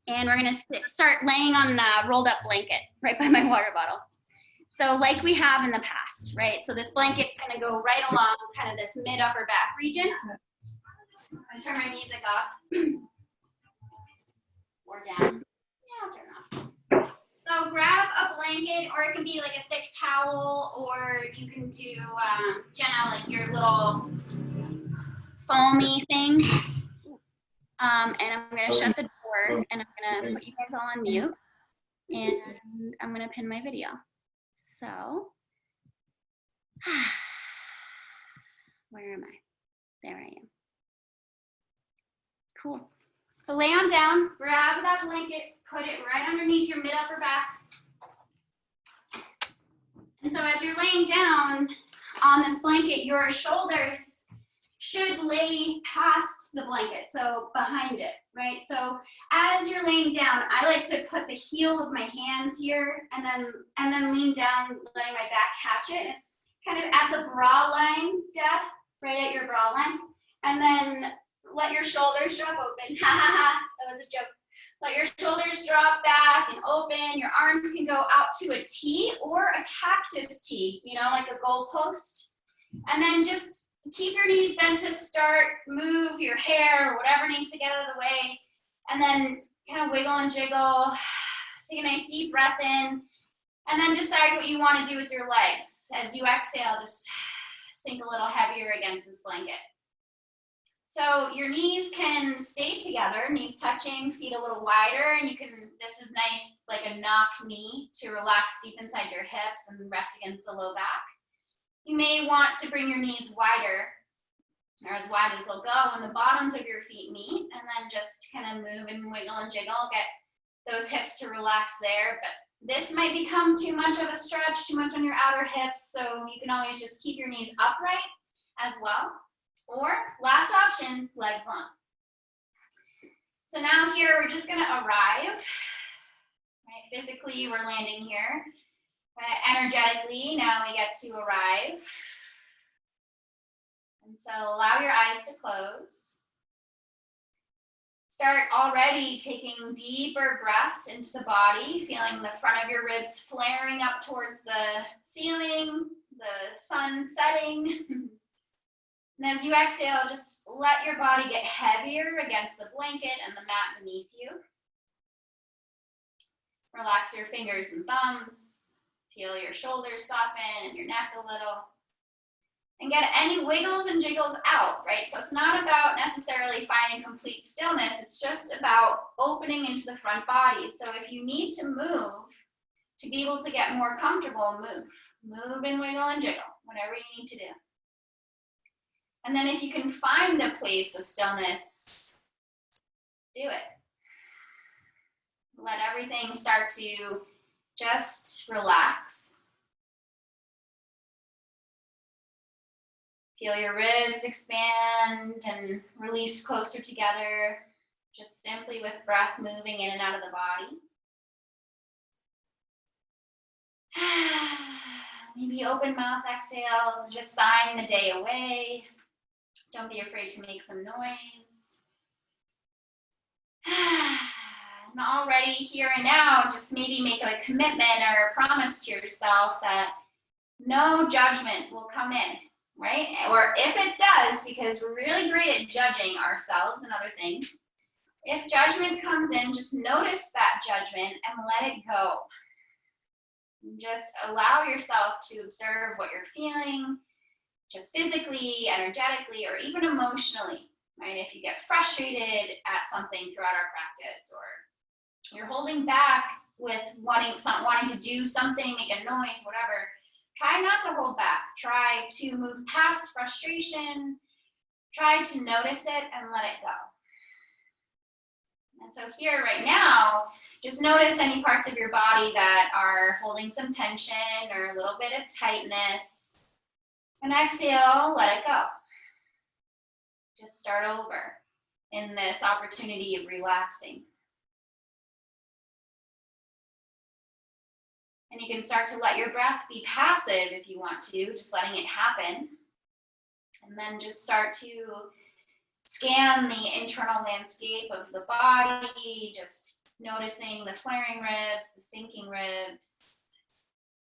And we're gonna start laying on the rolled up blanket right by my water bottle. So like we have in the past, right? So this blanket's gonna go right along kind of this mid upper back region. I'm gonna turn my music off. Or down. Yeah, I'll turn it off. So grab a blanket, or it can be like a thick towel, or you can do, Jenna, like your little foamy thing. And I'm gonna shut the door, and I'm gonna put you guys all on mute, and I'm gonna pin my video. So, where am I? There I am. Cool. So lay on down, grab that blanket, put it right underneath your mid upper back. And so as you're laying down on this blanket, your shoulders should lay past the blanket, so behind it, right? So as you're laying down, I like to put the heel of my hands here and then lean down, letting my back catch it. It's kind of at the bra line, Dad, right at your bra line. And then let your shoulders drop open. Ha ha ha, that was a joke. Let your shoulders drop back and open. Your arms can go out to a T or a cactus T, you know, like a goalpost. And then just keep your knees bent to start, move your hair or whatever needs to get out of the way. And then kind of wiggle and jiggle. Take a nice deep breath in. And then decide what you want to do with your legs. As you exhale, just sink a little heavier against this blanket. So your knees can stay together, knees touching, feet a little wider, and you can, this is nice, like a knock knee to relax deep inside your hips and rest against the low back. You may want to bring your knees wider, or as wide as they'll go when the bottoms of your feet meet, and then just kind of move and wiggle and jiggle, get those hips to relax there. But this might become too much of a stretch, too much on your outer hips, so you can always just keep your knees upright as well. Or last option, legs long. So now here we're just gonna arrive. Right? Physically we're landing here. Energetically now we get to arrive. And so allow your eyes to close. Start already taking deeper breaths into the body, feeling the front of your ribs flaring up towards the ceiling, the sun setting. And as you exhale, just let your body get heavier against the blanket and the mat beneath you. Relax your fingers and thumbs. Feel your shoulders soften and your neck a little. And get any wiggles and jiggles out, right? So it's not about necessarily finding complete stillness. It's just about opening into the front body. So if you need to move to be able to get more comfortable, move. Move and wiggle and jiggle, whatever you need to do. And then if you can find a place of stillness, do it. Let everything start to just relax. Feel your ribs expand and release closer together, just simply with breath moving in and out of the body. Maybe open mouth exhales and just sign the day away. Don't be afraid to make some noise. And already here and now, just maybe make a commitment or a promise to yourself that no judgment will come in, right? Or if it does, because we're really great at judging ourselves and other things, if judgment comes in, just notice that judgment and let it go. And just allow yourself to observe what you're feeling, just physically, energetically, or even emotionally, right? If you get frustrated at something throughout our practice, or you're holding back with wanting to do something, make a noise, whatever, try not to hold back. Try to move past frustration. Try to notice it and let it go. And so here right now, just notice any parts of your body that are holding some tension or a little bit of tightness. And exhale, let it go. Just start over in this opportunity of relaxing. And you can start to let your breath be passive if you want to, just letting it happen. And then just start to scan the internal landscape of the body, just Noticing the flaring ribs, the sinking ribs,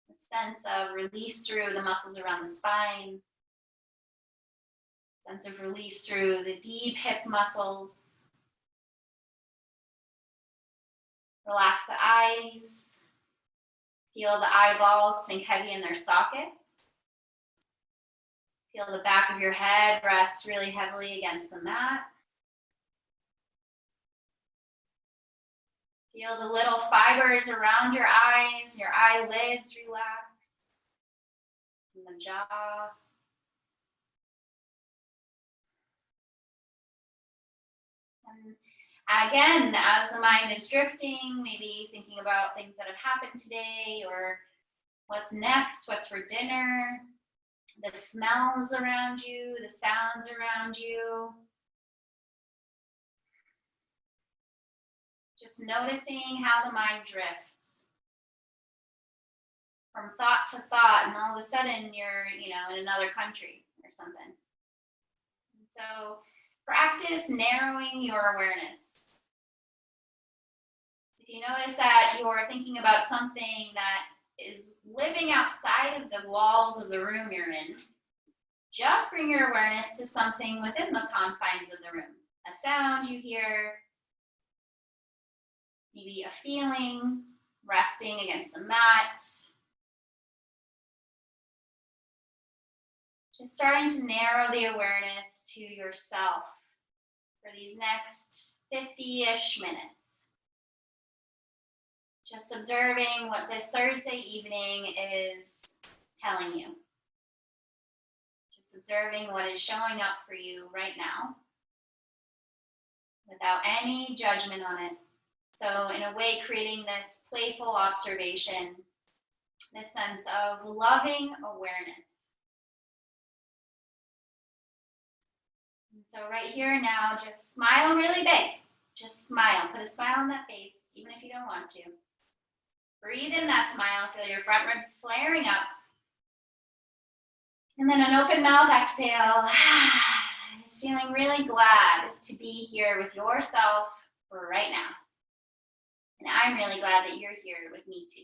the sense of release through the muscles around the spine, sense of release through the deep hip muscles. Relax the eyes. Feel the eyeballs sink heavy in their sockets. Feel the back of your head rest really heavily against the mat. Feel the little fibers around your eyes, your eyelids relax, and the jaw. And again, as the mind is drifting, maybe thinking about things that have happened today or what's next, what's for dinner, the smells around you, the sounds around you. Just noticing how the mind drifts from thought to thought, and all of a sudden you're, in another country or something. And so practice narrowing your awareness. If you notice that you're thinking about something that is living outside of the walls of the room you're in, just bring your awareness to something within the confines of the room. A sound you hear, maybe a feeling resting against the mat. Just starting to narrow the awareness to yourself for these next 50-ish minutes. Just observing what this Thursday evening is telling you. Just observing what is showing up for you right now without any judgment on it. So in a way, creating this playful observation, this sense of loving awareness. And so right here and now, just smile really big. Just smile. Put a smile on that face, even if you don't want to. Breathe in that smile. Feel your front ribs flaring up. And then an open mouth exhale. Just feeling really glad to be here with yourself right now. And I'm really glad that you're here with me too.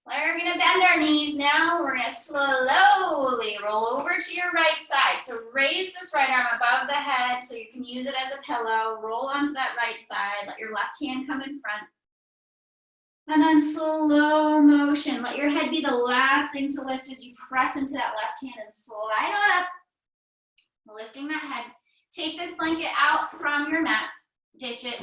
We're going to bend our knees now. We're going to slowly roll over to your right side. So raise this right arm above the head so you can use it as a pillow. Roll onto that right side. Let your left hand come in front. And then slow motion. Let your head be the last thing to lift as you press into that left hand and slide on up. Lifting that head. Take this blanket out from your mat. Ditch it.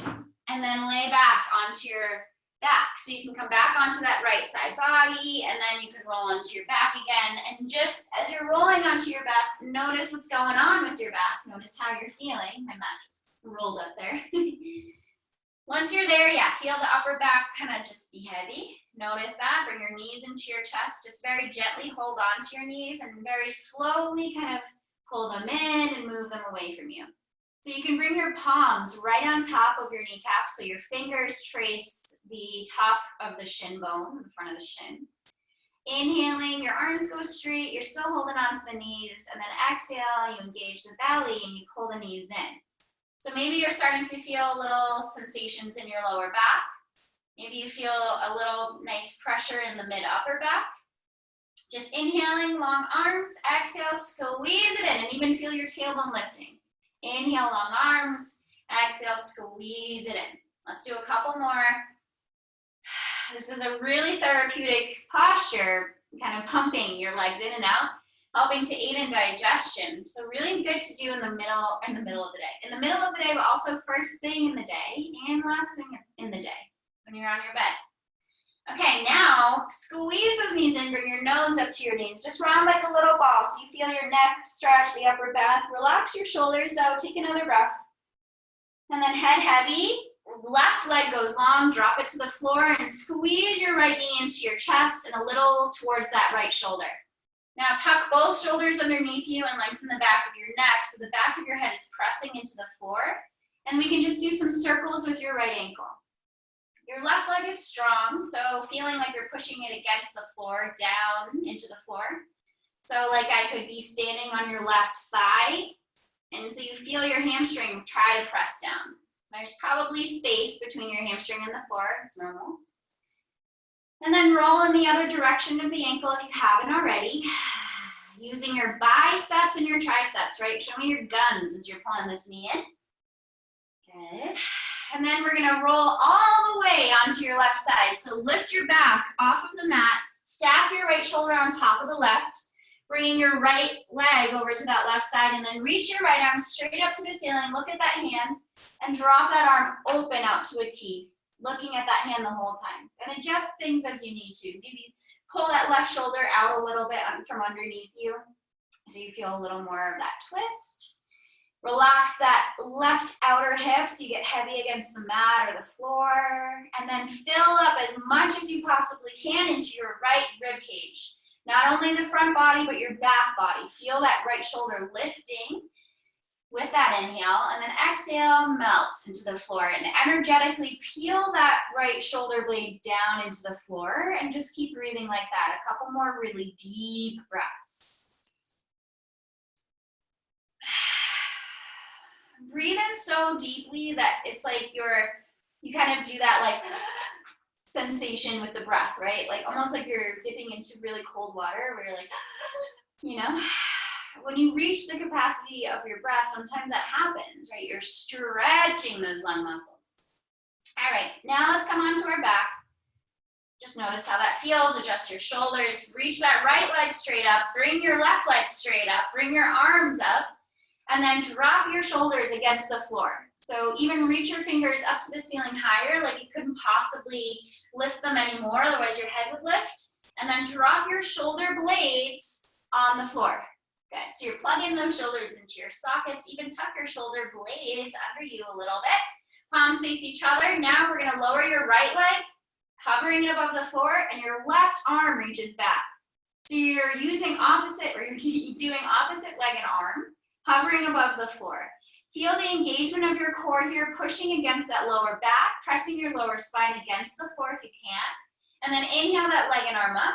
And then lay back onto your back. So you can come back onto that right side body, and then you can roll onto your back again. And just as you're rolling onto your back, notice what's going on with your back. Notice how you're feeling. My mat just rolled up there. Once you're there, feel the upper back kind of just be heavy. Notice that. Bring your knees into your chest. Just very gently hold on to your knees and very slowly kind of pull them in and move them away from you. So you can bring your palms right on top of your kneecaps, so your fingers trace the top of the shin bone, the front of the shin. Inhaling, your arms go straight, you're still holding on to the knees, and then exhale, you engage the belly and you pull the knees in. So maybe you're starting to feel little sensations in your lower back. Maybe you feel a little nice pressure in the mid-upper back. Just inhaling, long arms, exhale, squeeze it in, and even feel your tailbone lifting. Inhale, long arms. Exhale, squeeze it in. Let's do a couple more. This is a really therapeutic posture, kind of pumping your legs in and out, helping to aid in digestion. So really good to do in the middle of the day. In the middle of the day, but also first thing in the day and last thing in the day when you're on your bed. Okay, now squeeze those knees in, bring your nose up to your knees. Just round like a little ball so you feel your neck stretch, the upper back. Relax your shoulders though, take another breath. And then head heavy, left leg goes long, drop it to the floor and squeeze your right knee into your chest and a little towards that right shoulder. Now tuck both shoulders underneath you and lengthen the back of your neck so the back of your head is pressing into the floor. And we can just do some circles with your right ankle. Your left leg is strong, so feeling like you're pushing it against the floor, down into the floor. So like I could be standing on your left thigh, and so you feel your hamstring try to press down. There's probably space between your hamstring and the floor, it's normal. And then roll in the other direction of the ankle if you haven't already. Using your biceps and your triceps, right? Show me your guns as you're pulling this knee in. Good. And then we're gonna roll all the way onto your left side. So lift your back off of the mat, stack your right shoulder on top of the left, bringing your right leg over to that left side, and then reach your right arm straight up to the ceiling, look at that hand, and drop that arm open out to a T, looking at that hand the whole time. And adjust things as you need to. Maybe pull that left shoulder out a little bit from underneath you so you feel a little more of that twist. Relax that left outer hip so you get heavy against the mat or the floor. And then fill up as much as you possibly can into your right rib cage. Not only the front body, but your back body. Feel that right shoulder lifting with that inhale, and then exhale, melt into the floor, and energetically peel that right shoulder blade down into the floor, and just keep breathing like that. A couple more really deep breaths. Breathe in so deeply that it's like you kind of do that like sensation with the breath, right? Like almost like you're dipping into really cold water where you're like, you know? When you reach the capacity of your breath, sometimes that happens, right? You're stretching those lung muscles. All right, now let's come onto our back. Just notice how that feels. Adjust your shoulders. Reach that right leg straight up. Bring your left leg straight up. Bring your arms up. And then drop your shoulders against the floor. So even reach your fingers up to the ceiling higher, like you couldn't possibly lift them anymore, otherwise your head would lift. And then drop your shoulder blades on the floor. Good, so you're plugging those shoulders into your sockets. Even tuck your shoulder blades under you a little bit. Palms face each other. Now we're gonna lower your right leg, hovering it above the floor, and your left arm reaches back. So you're using opposite, or you're doing opposite leg and arm, hovering above the floor. Feel the engagement of your core here, pushing against that lower back, pressing your lower spine against the floor if you can. And then inhale that leg and arm up.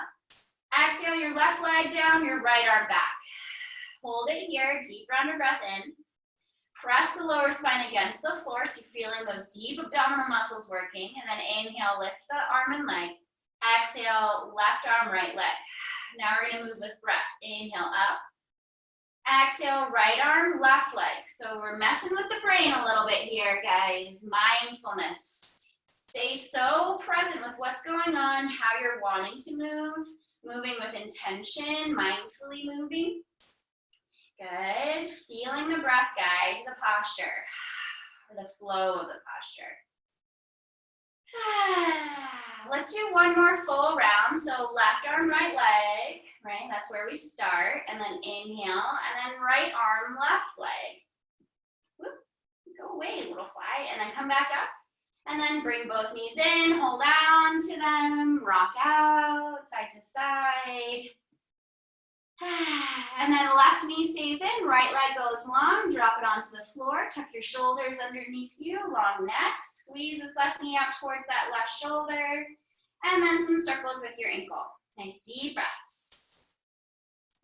Exhale your left leg down, your right arm back. Hold it here, deep round of breath in. Press the lower spine against the floor so you're feeling those deep abdominal muscles working. And then inhale, lift the arm and leg. Exhale, left arm, right leg. Now we're gonna move with breath. Inhale up. Exhale, right arm, left leg. So we're messing with the brain a little bit here, guys. Mindfulness. Stay so present with what's going on, how you're wanting to move, moving with intention, mindfully moving. Good. Feeling the breath guide the posture, or the flow of the posture. Let's do one more full round. So left arm, right leg, right? That's where we start. And then inhale, and then right arm, left leg. Whoop. Go away, little fly. And then come back up. And then bring both knees in, hold on to them, rock out, side to side. And then left knee stays in, right leg goes long, drop it onto the floor, tuck your shoulders underneath you, long neck, squeeze this left knee out towards that left shoulder, and then some circles with your ankle. Nice deep breaths.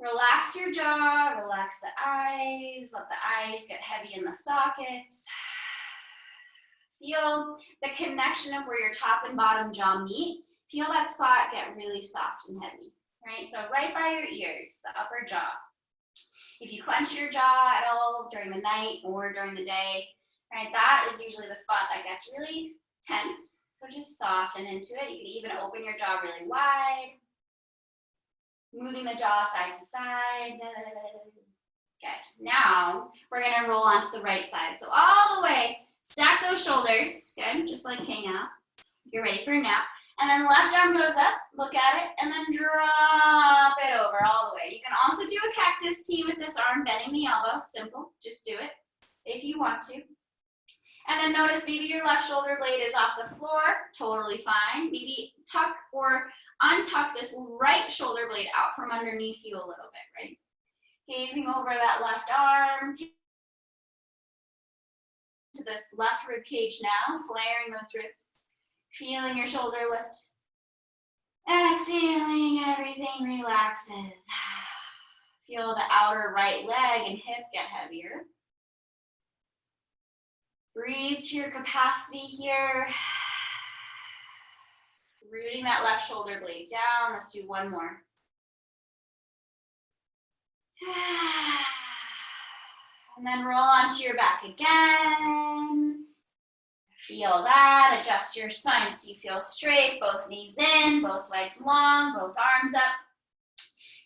Relax your jaw, relax the eyes, let the eyes get heavy in the sockets. Feel the connection of where your top and bottom jaw meet. Feel that spot get really soft and heavy. Right, so right by your ears, the upper jaw. If you clench your jaw at all during the night or during the day, right, that is usually the spot that gets really tense. So just soften into it. You can even open your jaw really wide. Moving the jaw side to side. Good. Now we're gonna roll onto the right side. So all the way, stack those shoulders, good, just like hang out. You're ready for a nap. And then left arm goes up, look at it, and then drop it over all the way. You can also do a cactus T with this arm, bending the elbow, simple, just do it if you want to. And then notice maybe your left shoulder blade is off the floor, totally fine. Maybe tuck or untuck this right shoulder blade out from underneath you a little bit, right? Gazing over that left arm to this left rib cage now, flaring those ribs. Feeling your shoulder lift. Exhaling, everything relaxes. Feel the outer right leg and hip get heavier. Breathe to your capacity here. Rooting that left shoulder blade down. Let's do one more. And then roll onto your back again. Feel that, adjust your spine so you feel straight, both knees in, both legs long, both arms up.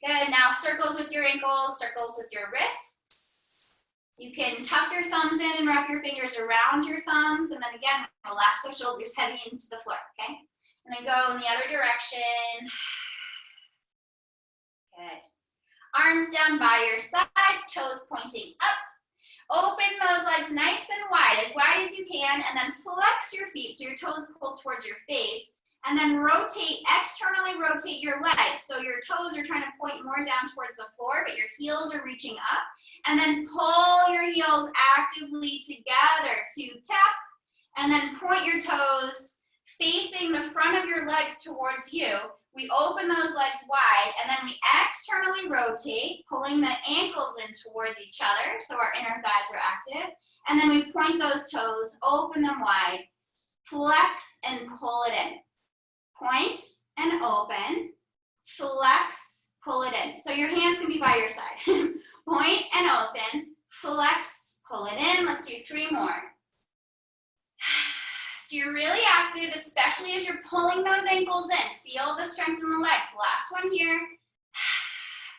Good, now circles with your ankles, circles with your wrists. You can tuck your thumbs in and wrap your fingers around your thumbs, and then again, relax those shoulders heading into the floor, okay? And then go in the other direction. Good. Arms down by your side, toes pointing up. Open those legs nice and wide as you can, and then flex your feet so your toes pull towards your face, and then rotate, externally rotate your legs. So your toes are trying to point more down towards the floor, but your heels are reaching up, and then pull your heels actively together to tap, and then point your toes facing the front of your legs towards you. We open those legs wide, and then we externally rotate, pulling the ankles in towards each other so our inner thighs are active. And then we point those toes, open them wide, flex and pull it in. Point and open, flex, pull it in. So your hands can be by your side. Point and open, flex, pull it in. Let's do 3 more. So you're really active, especially as you're pulling those ankles in. Feel the strength in the legs. Last one here.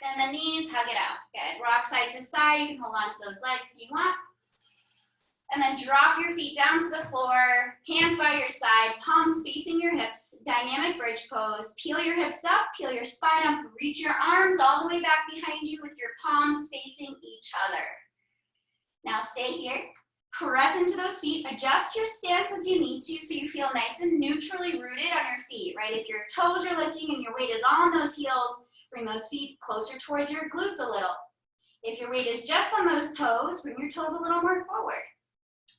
Then the knees, hug it out. Good. Rock side to side. You can hold on to those legs if you want. And then drop your feet down to the floor, hands by your side, palms facing your hips, dynamic bridge pose. Peel your hips up, peel your spine up, reach your arms all the way back behind you with your palms facing each other. Now stay here. Press into those feet, adjust your stance as you need to so you feel nice and neutrally rooted on your feet, right? If your toes are lifting and your weight is on those heels, bring those feet closer towards your glutes a little. If your weight is just on those toes, bring your toes a little more forward.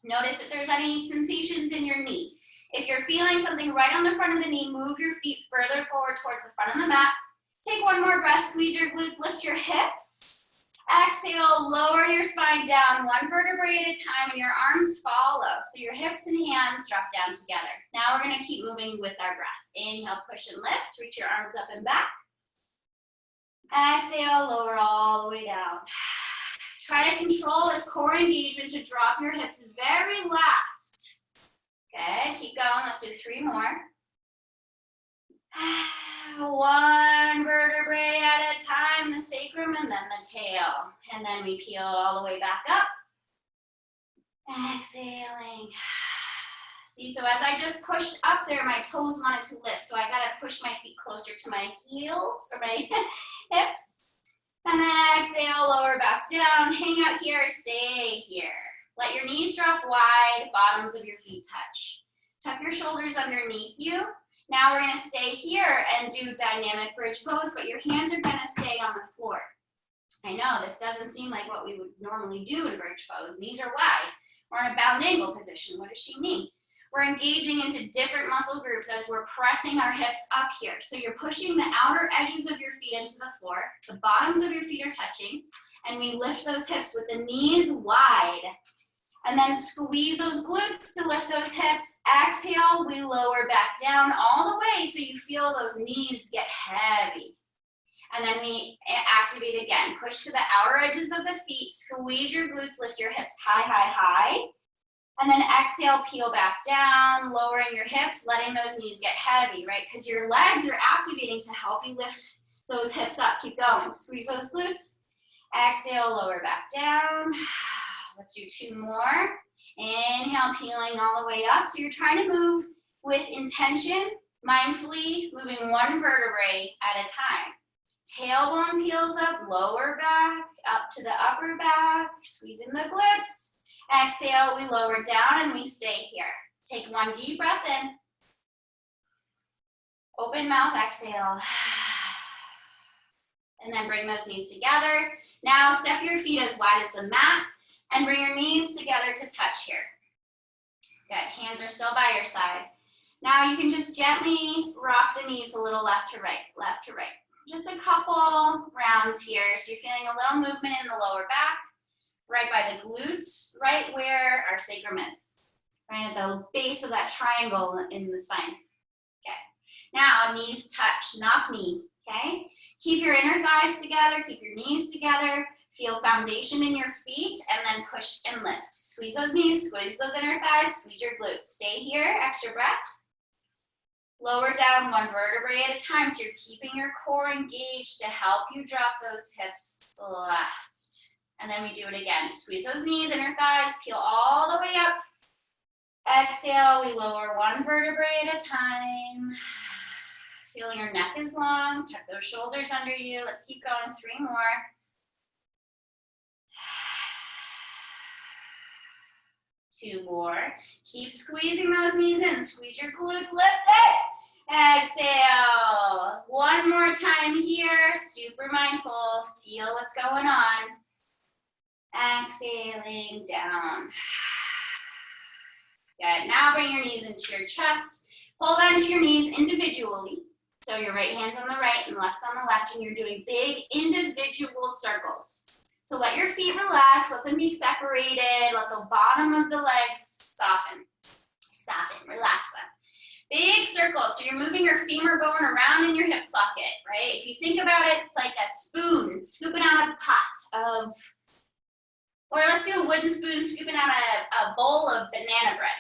Notice if there's any sensations in your knee. If you're feeling something right on the front of the knee, move your feet further forward towards the front of the mat. Take one more breath, squeeze your glutes, lift your hips. Exhale, lower your spine down, 1 vertebrae at a time, and your arms follow. So your hips and hands drop down together. Now we're gonna keep moving with our breath. Inhale, push and lift, reach your arms up and back. Exhale, lower all the way down. Try to control this core engagement to drop your hips very last. Good, keep going, let's do 3 more. 1 vertebrae at a time, the sacrum and then the tail. And then we peel all the way back up. Exhaling. See, so as I just pushed up there, my toes wanted to lift. So I gotta push my feet closer to my heels or my hips. And then exhale, lower back down, hang out here, stay here. Let your knees drop wide, bottoms of your feet touch. Tuck your shoulders underneath you. Now we're gonna stay here and do dynamic bridge pose, but your hands are gonna stay on the floor. I know this doesn't seem like what we would normally do in bridge pose. Knees are wide. We're in a bound angle position. What does she mean? We're engaging into different muscle groups as we're pressing our hips up here. So you're pushing the outer edges of your feet into the floor. The bottoms of your feet are touching. And we lift those hips with the knees wide. And then squeeze those glutes to lift those hips. Exhale, we lower back down all the way so you feel those knees get heavy. And then we activate again. Push to the outer edges of the feet, squeeze your glutes, lift your hips high, high, high. And then exhale, peel back down, lowering your hips, letting those knees get heavy, right? Because your legs are activating to help you lift those hips up. Keep going, squeeze those glutes. Exhale, lower back down. Let's do 2 more. Inhale, peeling all the way up. So you're trying to move with intention, mindfully, moving 1 vertebrae at a time. Tailbone peels up, lower back, up to the upper back, squeezing the glutes. Exhale, we lower down and we stay here. Take 1 deep breath in. Open mouth, exhale. And then bring those knees together. Now step your feet as wide as the mat and bring your knees together to touch here. Good, hands are still by your side. Now you can just gently rock the knees a little left to right, left to right. Just a couple rounds here. So you're feeling a little movement in the lower back, right by the glutes, right where our sacrum is. right at the base of that triangle in the spine. Okay, now knees touch, knock knee, okay? Keep your inner thighs together, keep your knees together, feel foundation in your feet, and then push and lift. Squeeze those knees, squeeze those inner thighs, squeeze your glutes. Stay here, extra breath. Lower down one vertebrae at a time, so you're keeping your core engaged to help you drop those hips last. And then we do it again. Squeeze those knees, inner thighs, peel all the way up. Exhale, we lower one vertebrae at a time. Feeling your neck is long, tuck those shoulders under you. Let's keep going, 3 more. Two more. Keep squeezing those knees in. Squeeze your glutes, lift it. Exhale. One more time here. Super mindful. Feel what's going on. Exhaling down. Good. Now bring your knees into your chest. Hold onto your knees individually. So your right hand's on the right and left's on the left, and you're doing big individual circles. So let your feet relax, let them be separated, let the bottom of the legs soften. Soften, relax them. Big circles, so you're moving your femur bone around in your hip socket, right? If you think about it, it's like a spoon scooping out a pot of, or let's do a wooden spoon scooping out a bowl of banana bread.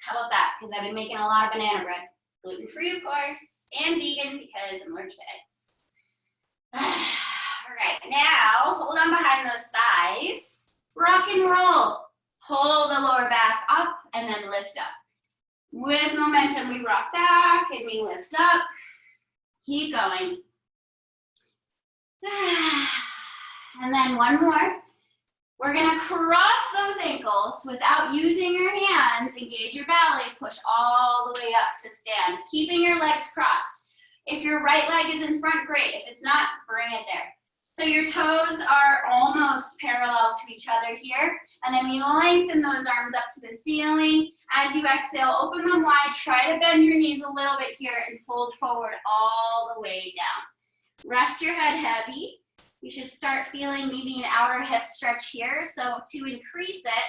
How about that? Because I've been making a lot of banana bread. Gluten-free, of course, and vegan because I'm allergic to eggs. All right, now hold on behind those thighs. Rock and roll. Pull the lower back up and then lift up. With momentum, we rock back and we lift up. Keep going. And then one more. We're gonna cross those ankles without using your hands. Engage your belly, push all the way up to stand, keeping your legs crossed. If your right leg is in front, great. If it's not, bring it there. So your toes are almost parallel to each other here. And then we lengthen those arms up to the ceiling. As you exhale, open them wide. Try to bend your knees a little bit here and fold forward all the way down. Rest your head heavy. You should start feeling maybe an outer hip stretch here. So to increase it,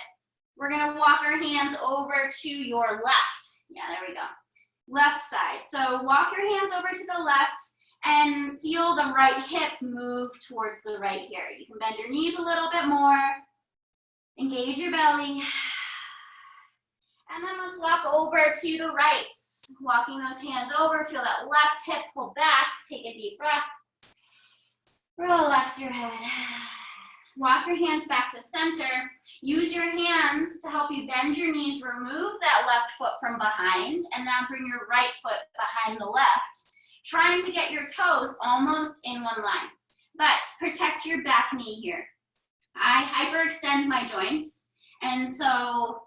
we're gonna walk our hands over to your left. Yeah, there we go. Left side. So walk your hands over to the left and feel the right hip move towards the right here. You can bend your knees a little bit more. Engage your belly. And then let's walk over to the right. Walking those hands over, feel that left hip pull back. Take a deep breath. Relax your head. Walk your hands back to center. Use your hands to help you bend your knees. Remove that left foot from behind, and now bring your right foot behind the left, trying to get your toes almost in one line. But protect your back knee here. I hyperextend my joints, and so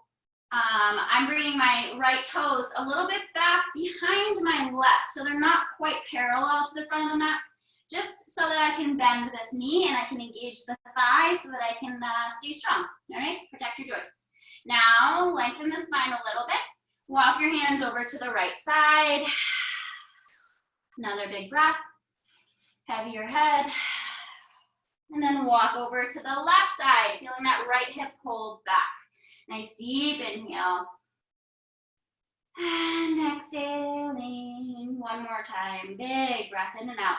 I'm bringing my right toes a little bit back behind my left, so they're not quite parallel to the front of the mat, just so that I can bend this knee and I can engage the thigh so that I can stay strong, all right? Protect your joints. Now, lengthen the spine a little bit. Walk your hands over to the right side. Another big breath. Heavier head. And then walk over to the left side, feeling that right hip pulled back. Nice deep inhale. And exhaling. One more time. Big breath in and out.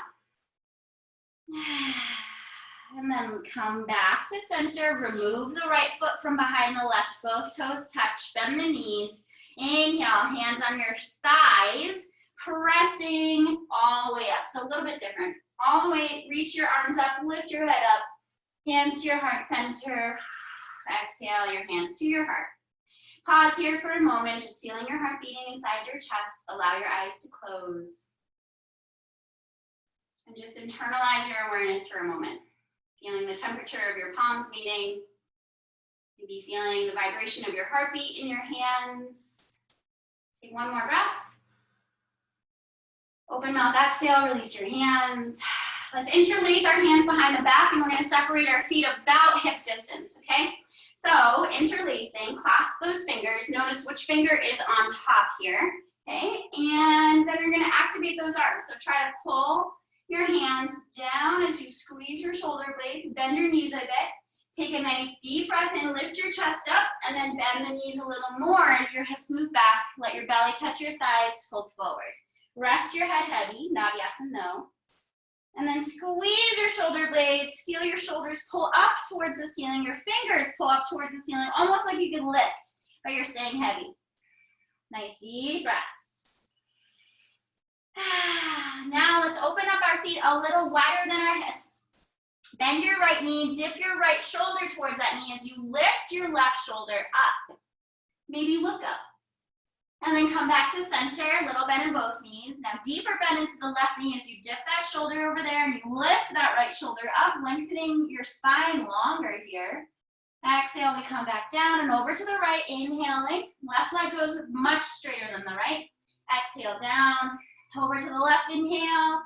And then come back to center. Remove the right foot from behind the left. Both toes touch. Bend the knees. Inhale, hands on your thighs, pressing all the way up. So a little bit different. All the way, reach your arms up, lift your head up. Hands to your heart center. Exhale your hands to your heart. Pause here for a moment, just feeling your heart beating inside your chest. Allow your eyes to close. And just internalize your awareness for a moment. Feeling the temperature of your palms beating. Maybe feeling the vibration of your heartbeat in your hands. Take one more breath. Open mouth, exhale, release your hands. Let's interlace our hands behind the back, and we're gonna separate our feet about hip distance, okay? So interlacing, clasp those fingers. Notice which finger is on top here, okay? And then you're gonna activate those arms. So try to pull your hands down as you squeeze your shoulder blades, bend your knees a bit, Take a nice deep breath in, lift your chest up, and then bend the knees a little more as your hips move back. Let your belly touch your thighs, fold forward. Rest your head heavy, nod yes and no. And then squeeze your shoulder blades, feel your shoulders pull up towards the ceiling, your fingers pull up towards the ceiling, almost like you could lift, but you're staying heavy. Nice deep breaths. Now let's open up our feet a little wider than our hips. Bend your right knee, dip your right shoulder towards that knee as you lift your left shoulder up. Maybe look up. And then come back to center, little bend in both knees. Now deeper bend into the left knee as you dip that shoulder over there and you lift that right shoulder up, lengthening your spine longer here. Exhale, we come back down and over to the right, inhaling. Left leg goes much straighter than the right. Exhale, down, over to the left, inhale.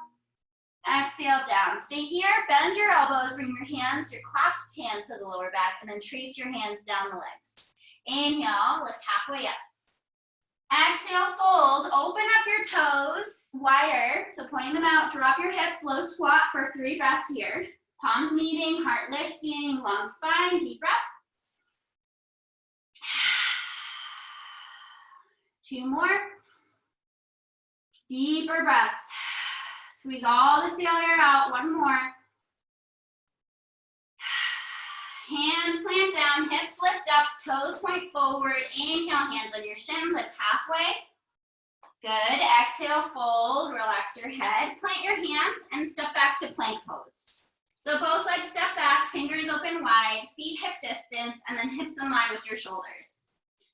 Exhale, down. Stay here, bend your elbows, bring your hands, your clasped hands to the lower back, and then trace your hands down the legs. Inhale, lift halfway up. Exhale, fold, open up your toes wider, so pointing them out, drop your hips, low squat for 3 breaths here. Palms meeting, heart lifting, long spine, deep breath. 2 more. Deeper breaths. Squeeze all the stale air out, 1 more. Hands plant down, hips lift up, toes point forward. Inhale, hands on your shins, lift halfway. Good, exhale, fold, relax your head. Plant your hands and step back to plank pose. So both legs step back, fingers open wide, feet hip distance, and then hips in line with your shoulders.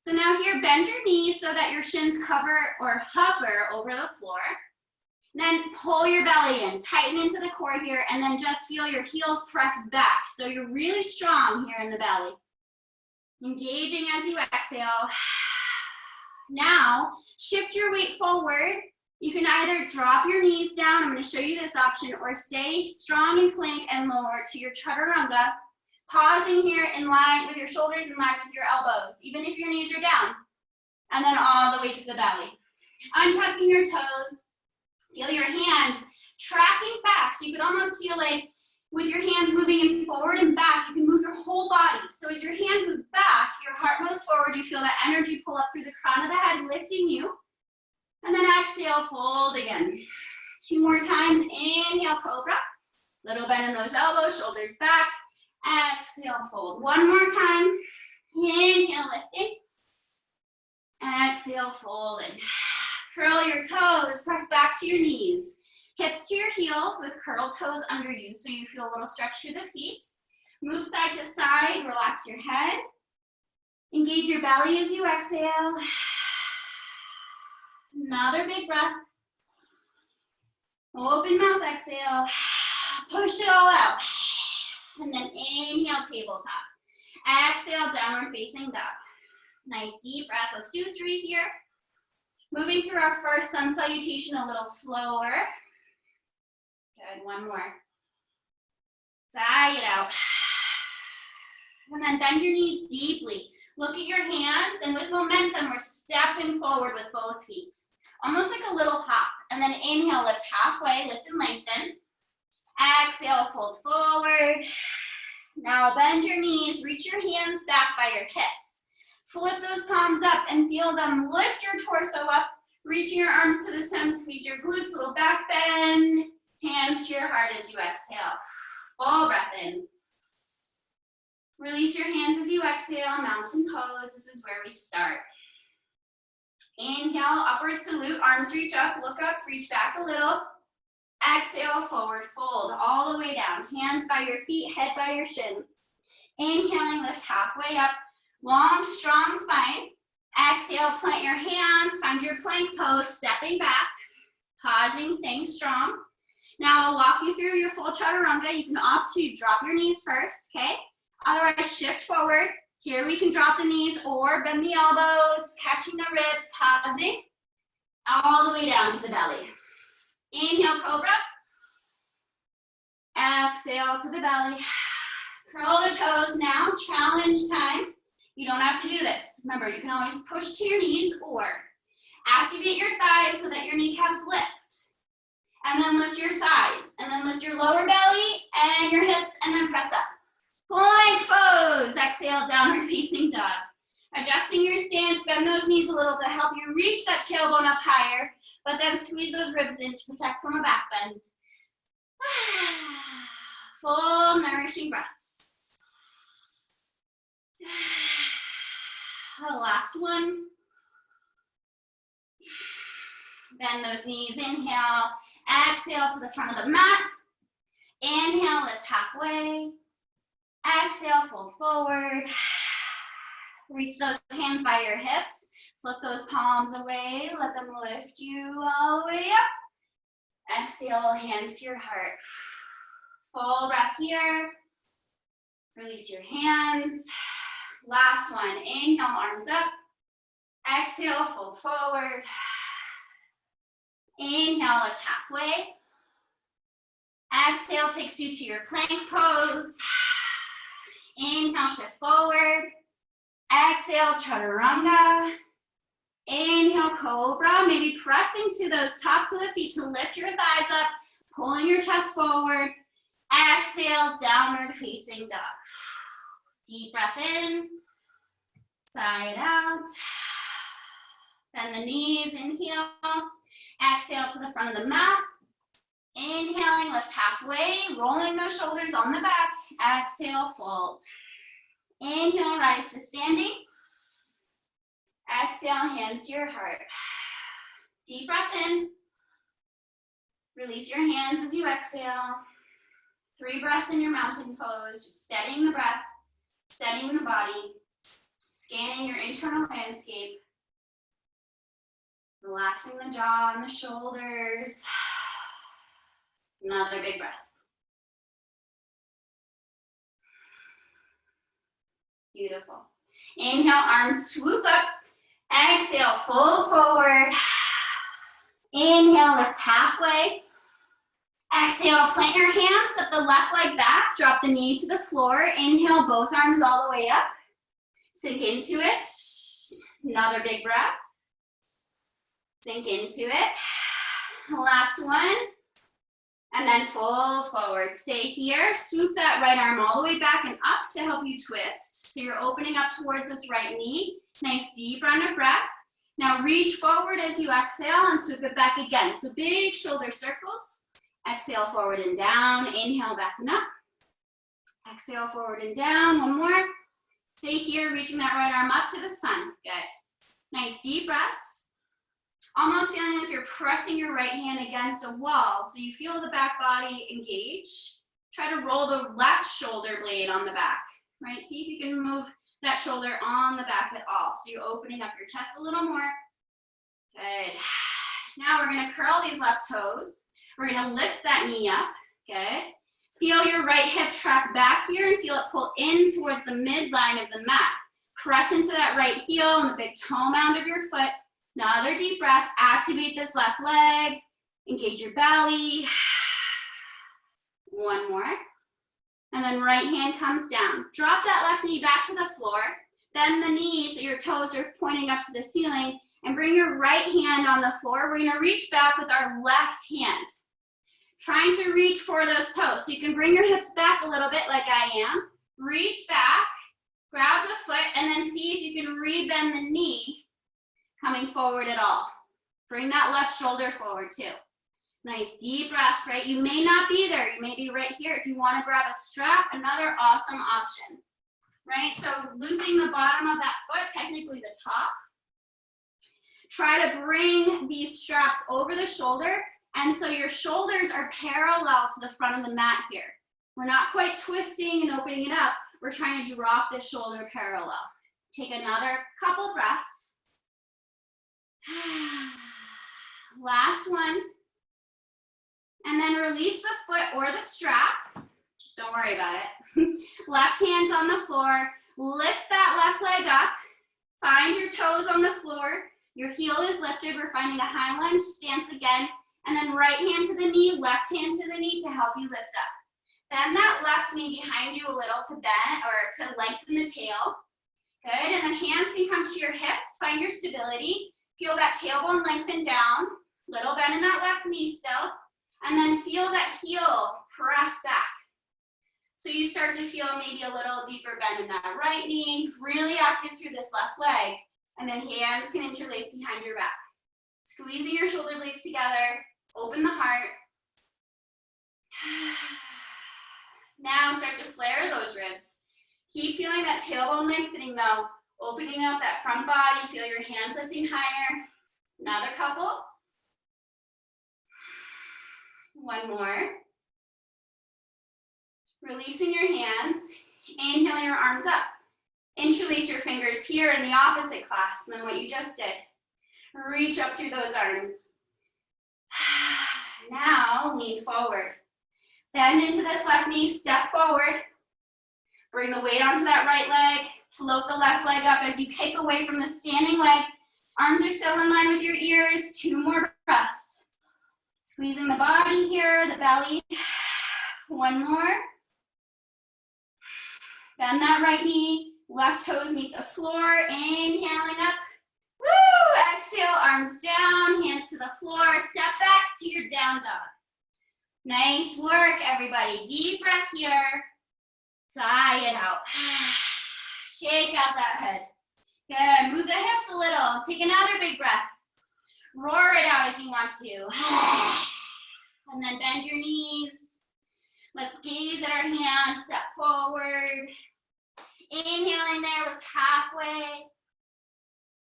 So now here, bend your knees so that your shins cover or hover over the floor. Then pull your belly in, tighten into the core here, and then just feel your heels press back. So you're really strong here in the belly. Engaging as you exhale. Now, shift your weight forward. You can either drop your knees down, I'm going to show you this option, or stay strong in plank and lower to your chaturanga. Pausing here in line with your shoulders in line with your elbows, even if your knees are down. And then all the way to the belly. Untucking your toes. Feel your hands tracking back, so you can almost feel like with your hands moving forward and back, you can move your whole body. So as your hands move back, your heart moves forward, you feel that energy pull up through the crown of the head, lifting you. And then exhale, fold again. 2 more times, inhale, cobra. Little bend in those elbows, shoulders back. Exhale, fold. 1 more time. Inhale, lifting. Exhale, folding. Curl your toes, press back to your knees. Hips to your heels with curled toes under you so you feel a little stretch through the feet. Move side to side, relax your head. Engage your belly as you exhale. Another big breath. Open mouth, exhale. Push it all out. And then inhale, tabletop. Exhale, downward facing dog. Nice deep breaths. Let's do 3 here. Moving through our first sun salutation a little slower. Good, 1 more. Sigh it out. And then bend your knees deeply. Look at your hands, and with momentum, we're stepping forward with both feet. Almost like a little hop. And then inhale, lift halfway, lift and lengthen. Exhale, fold forward. Now bend your knees, reach your hands back by your hips. Flip those palms up and feel them lift your torso up, reaching your arms to the sun, squeeze your glutes, little back bend, hands to your heart as you exhale. Full breath in. Release your hands as you exhale, mountain pose. This is where we start. Inhale, upward salute, arms reach up, look up, reach back a little. Exhale, forward fold, all the way down. Hands by your feet, head by your shins. Inhaling, lift halfway up. Long, strong spine. Exhale, plant your hands, find your plank pose, stepping back, pausing, staying strong. Now I'll walk you through your full chaturanga. You can opt to drop your knees first, okay? Otherwise, shift forward. Here we can drop the knees or bend the elbows, catching the ribs, pausing, all the way down to the belly. Inhale, cobra. Exhale to the belly. Curl the toes now, challenge time. You don't have to do this. Remember, you can always push to your knees or activate your thighs so that your kneecaps lift. And then lift your thighs. And then lift your lower belly and your hips and then press up. Plank pose. Exhale, downward facing dog. Adjusting your stance, bend those knees a little to help you reach that tailbone up higher, but then squeeze those ribs in to protect from a back bend. Full nourishing breaths. The last one. Bend those knees, inhale, exhale to the front of the mat. Inhale, lift halfway. Exhale, fold forward. Reach those hands by your hips. Flip those palms away. Let them lift you all the way up. Exhale, hands to your heart. Full breath here. Release your hands. Last one. Inhale, arms up. Exhale, fold forward. Inhale, lift halfway. Exhale takes you to your plank pose. Inhale, shift forward. Exhale, chaturanga. Inhale, cobra. Maybe press into those tops of the feet to lift your thighs up, pulling your chest forward. Exhale, downward facing dog. Deep breath in, side out. Bend the knees, inhale. Exhale to the front of the mat. Inhaling, lift halfway, rolling those shoulders on the back. Exhale, fold. Inhale, rise to standing. Exhale, hands to your heart. Deep breath in. Release your hands as you exhale. 3 breaths in your mountain pose, just steadying the breath, steadying the body, scanning your internal landscape, relaxing the jaw and the shoulders. Another big breath. Beautiful. Inhale, arms swoop up. Exhale, fold forward. Inhale, lift halfway. Exhale, plant your hands, step the left leg back, drop the knee to the floor. Inhale, both arms all the way up. Sink into it. Another big breath. Sink into it. Last one. And then fold forward. Stay here. Swoop that right arm all the way back and up to help you twist. So you're opening up towards this right knee. Nice deep round of breath. Now reach forward as you exhale and swoop it back again. So big shoulder circles. Exhale, forward and down. Inhale, back and up. Exhale, forward and down. One more. Stay here, reaching that right arm up to the sun. Good. Nice deep breaths. Almost feeling like you're pressing your right hand against a wall. So you feel the back body engage. Try to roll the left shoulder blade on the back, right? See if you can move that shoulder on the back at all. So you're opening up your chest a little more. Good. Now we're gonna curl these left toes. We're gonna lift that knee up, okay? Feel your right hip track back here and feel it pull in towards the midline of the mat. Press into that right heel and the big toe mound of your foot. Another deep breath. Activate this left leg. Engage your belly. One more. And then right hand comes down. Drop that left knee back to the floor. Bend the knee so your toes are pointing up to the ceiling. And bring your right hand on the floor. We're gonna reach back with our left hand. Trying to reach for those toes. So you can bring your hips back a little bit like I am. Reach back, grab the foot, and then see if you can rebend the knee coming forward at all. Bring that left shoulder forward too. Nice deep breaths, right? You may not be there. You may be right here. If you want to grab a strap, another awesome option, right? So looping the bottom of that foot, technically the top. Try to bring these straps over the shoulder, and so your shoulders are parallel to the front of the mat here. We're not quite twisting and opening it up. We're trying to drop the shoulder parallel. Take another couple breaths. Last one. And then release the foot or the strap. Just don't worry about it. Left hand's on the floor. Lift that left leg up. Find your toes on the floor. Your heel is lifted. We're finding a high lunge stance again. And then right hand to the knee, left hand to the knee to help you lift up. Bend that left knee behind you a little to bend or to lengthen the tail. Good. And then hands can come to your hips. Find your stability. Feel that tailbone lengthen down. Little bend in that left knee still. And then feel that heel press back. So you start to feel maybe a little deeper bend in that right knee, really active through this left leg, and then hands can interlace behind your back. Squeezing your shoulder blades together, open the heart. Now start to flare those ribs. Keep feeling that tailbone lengthening though, opening up that front body, feel your hands lifting higher. Another couple. One more. Releasing your hands, inhaling your arms up. Interlace your fingers here in the opposite clasp than what you just did. Reach up through those arms. Now lean forward. Bend into this left knee, step forward. Bring the weight onto that right leg. Float the left leg up as you kick away from the standing leg. Arms are still in line with your ears. 2 more breaths. Squeezing the body here, the belly. 1 more. Bend that right knee, left toes meet the floor, inhaling up. Woo! Exhale, arms down, hands to the floor, step back to your down dog. Nice work, everybody. Deep breath here. Sigh it out. Shake out that head. Good, move the hips a little. Take another big breath. Roar it out if you want to. And then bend your knees. Let's gaze at our hands, step forward. Inhaling there, lift halfway.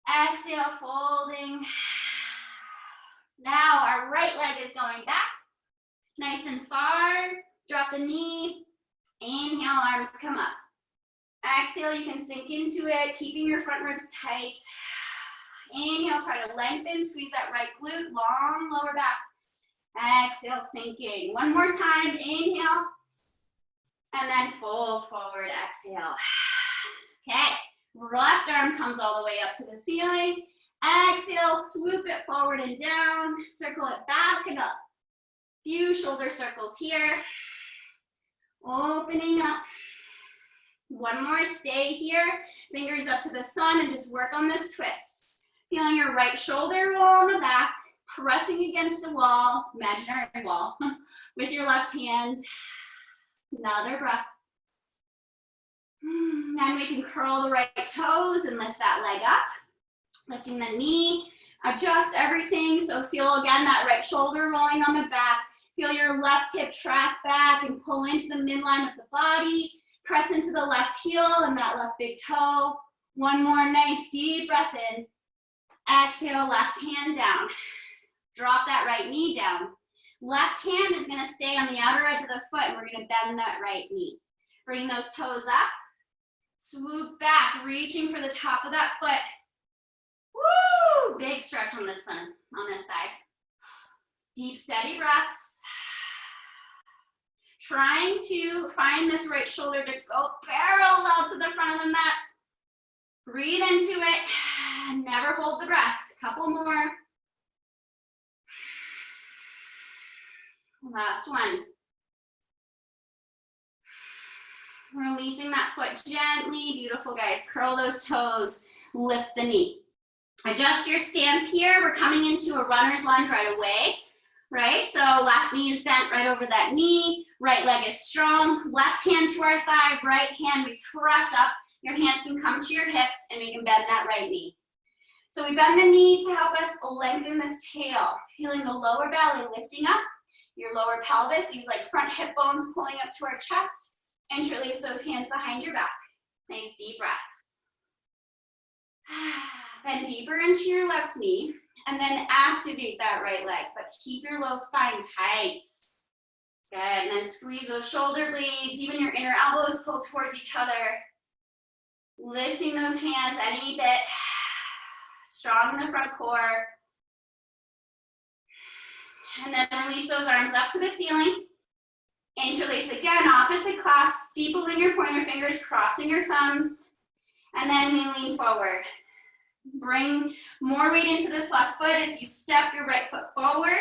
Exhale, folding. Now our right leg is going back. Nice and far. Drop the knee. Inhale, arms come up. Exhale, you can sink into it, keeping your front ribs tight. Inhale, try to lengthen, squeeze that right glute, long lower back. Exhale, sinking. 1 more time, inhale. And then fold forward, exhale. Okay, left arm comes all the way up to the ceiling. Exhale, swoop it forward and down. Circle it back and up. Few shoulder circles here. Opening up. 1 more, stay here. Fingers up to the sun and just work on this twist. Feeling your right shoulder roll on the back, pressing against a wall, imaginary wall, with your left hand. Another breath. Then we can curl the right toes and lift that leg up. Lifting the knee, adjust everything. So feel again that right shoulder rolling on the back. Feel your left hip track back and pull into the midline of the body. Press into the left heel and that left big toe. 1 more nice deep breath in. Exhale, left hand down. Drop that right knee down. Left hand is gonna stay on the outer edge of the foot and we're gonna bend that right knee. Bring those toes up. Swoop back, reaching for the top of that foot. Woo! Big stretch on this side. Deep, steady breaths. Trying to find this right shoulder to go parallel to the front of the mat. Breathe into it. Never hold the breath. Couple more. Last one. Releasing that foot gently. Beautiful, guys. Curl those toes. Lift the knee. Adjust your stance here. We're coming into a runner's lunge right away, right? So left knee is bent right over that knee. Right leg is strong. Left hand to our thigh. Right hand, we press up. Your hands can come to your hips and we can bend that right knee. So we bend the knee to help us lengthen this tail. Feeling the lower belly lifting up. Your lower pelvis, these like front hip bones pulling up to our chest. Interlace those hands behind your back. Nice deep breath. Bend deeper into your left knee and then activate that right leg, but keep your low spine tight. Good, and then squeeze those shoulder blades, even your inner elbows pull towards each other. Lifting those hands any bit. Strong in the front core. And then release those arms up to the ceiling. Interlace again, opposite clasp, steepling your pointer fingers, crossing your thumbs. And then we lean forward. Bring more weight into this left foot as you step your right foot forward.